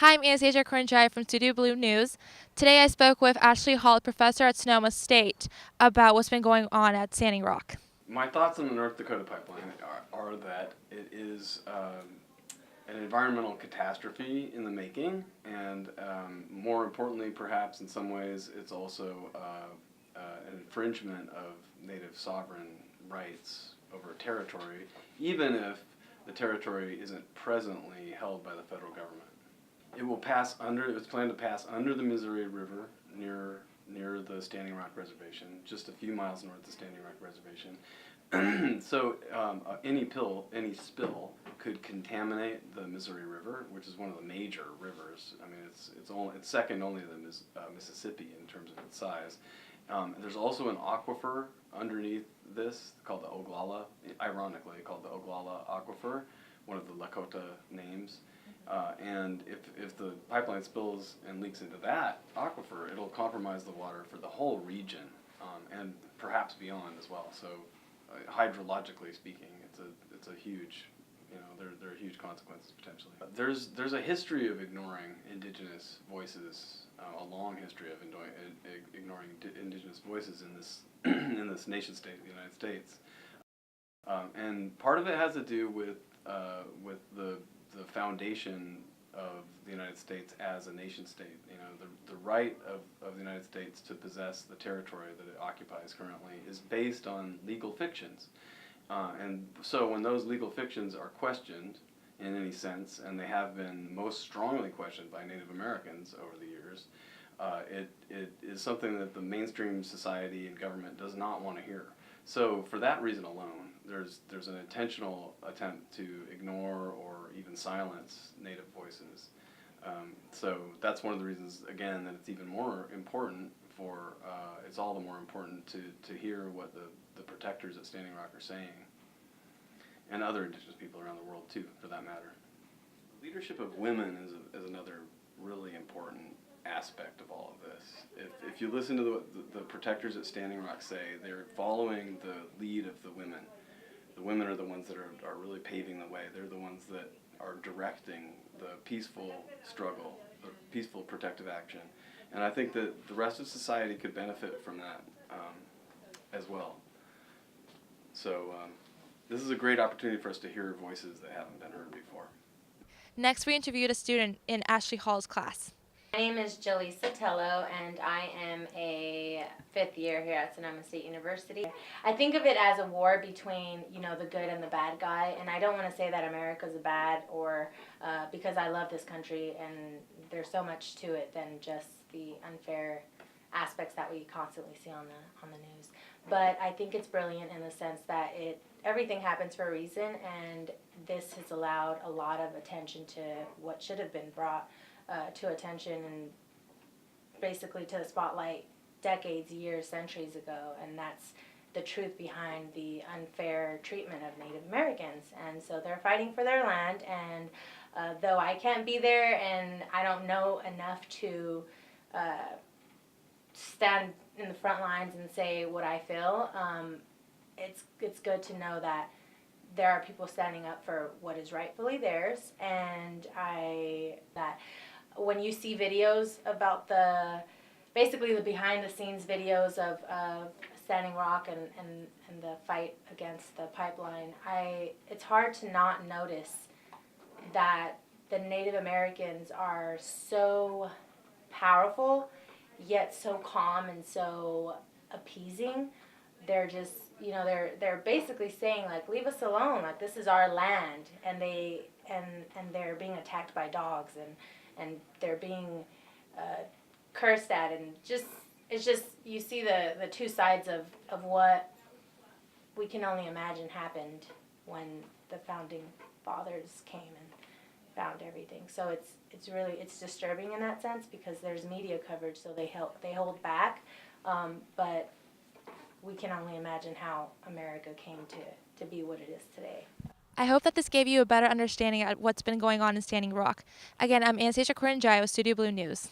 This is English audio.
Hi, I'm Anastasia Korinjai from Studio Blue News. Today I spoke with Ashley Hall, a professor at Sonoma State, about what's been going on at Standing Rock. My thoughts on the North Dakota pipeline are that it is an environmental catastrophe in the making, and more importantly, perhaps in some ways, it's also an infringement of native sovereign rights over territory, even if the territory isn't presently held by the federal government. It will pass under. It's planned to pass under the Missouri River near the Standing Rock Reservation, just a few miles north of Standing Rock Reservation. So any spill could contaminate the Missouri River, which is one of the major rivers. I mean, it's second only to the Mississippi in terms of its size. There's also an aquifer underneath this called the Oglala, ironically called the Oglala Aquifer, one of the Lakota names. And if the pipeline spills and leaks into that aquifer, it'll compromise the water for the whole region, and perhaps beyond as well. So, hydrologically speaking, it's a huge, there are huge consequences potentially. There's a history of ignoring indigenous voices, a long history of ignoring indigenous voices in this in this nation state, the United States, and part of it has to do with the foundation of the United States as a nation state. The right of the United States to possess the territory that it occupies currently is based on legal fictions. And so when those legal fictions are questioned in any sense, and they have been most strongly questioned by Native Americans over the years, it is something that the mainstream society and government does not want to hear. So for that reason alone, there's an intentional attempt to ignore or even silence Native voices. So that's one of the reasons, again, that it's even more important it's all the more important to hear what the protectors at Standing Rock are saying, and other indigenous people around the world too, for that matter. Leadership of women is another really important aspect of all of this. If you listen to what the protectors at Standing Rock say, they're following the lead of the women. The women are the ones that are really paving the way. They're the ones that are directing the peaceful struggle, the peaceful protective action. And I think that the rest of society could benefit from that as well. So this is a great opportunity for us to hear voices that haven't been heard before. Next, we interviewed a student in Ashley Hall's class. My name is Jaleesa Tello, and I am a fifth year here at Sonoma State University. I think of it as a war between, the good and the bad guy, and I don't want to say that America's bad or because I love this country, and there's so much to it than just the unfair aspects that we constantly see on the news. But I think it's brilliant in the sense that everything happens for a reason, and this has allowed a lot of attention to what should have been brought to attention and basically to the spotlight decades, years, centuries ago, and that's the truth behind the unfair treatment of Native Americans. And so they're fighting for their land, and though I can't be there and I don't know enough to stand in the front lines and say what I feel, it's good to know that there are people standing up for what is rightfully theirs, and that when you see videos about basically the behind the scenes videos of Standing Rock and the fight against the pipeline, it's hard to not notice that the Native Americans are so powerful, yet so calm and so appeasing. They're just, they're basically saying, like, leave us alone, like, this is our land, and they're being attacked by dogs, and they're being cursed at, and it's just you see the two sides of what we can only imagine happened when the founding fathers came and found everything. So it's disturbing in that sense because there's media coverage, so they hold back, but we can only imagine how America came to be what it is today. I hope that this gave you a better understanding of what's been going on in Standing Rock. Again, I'm Anastasia Korinjai with Studio Blue News.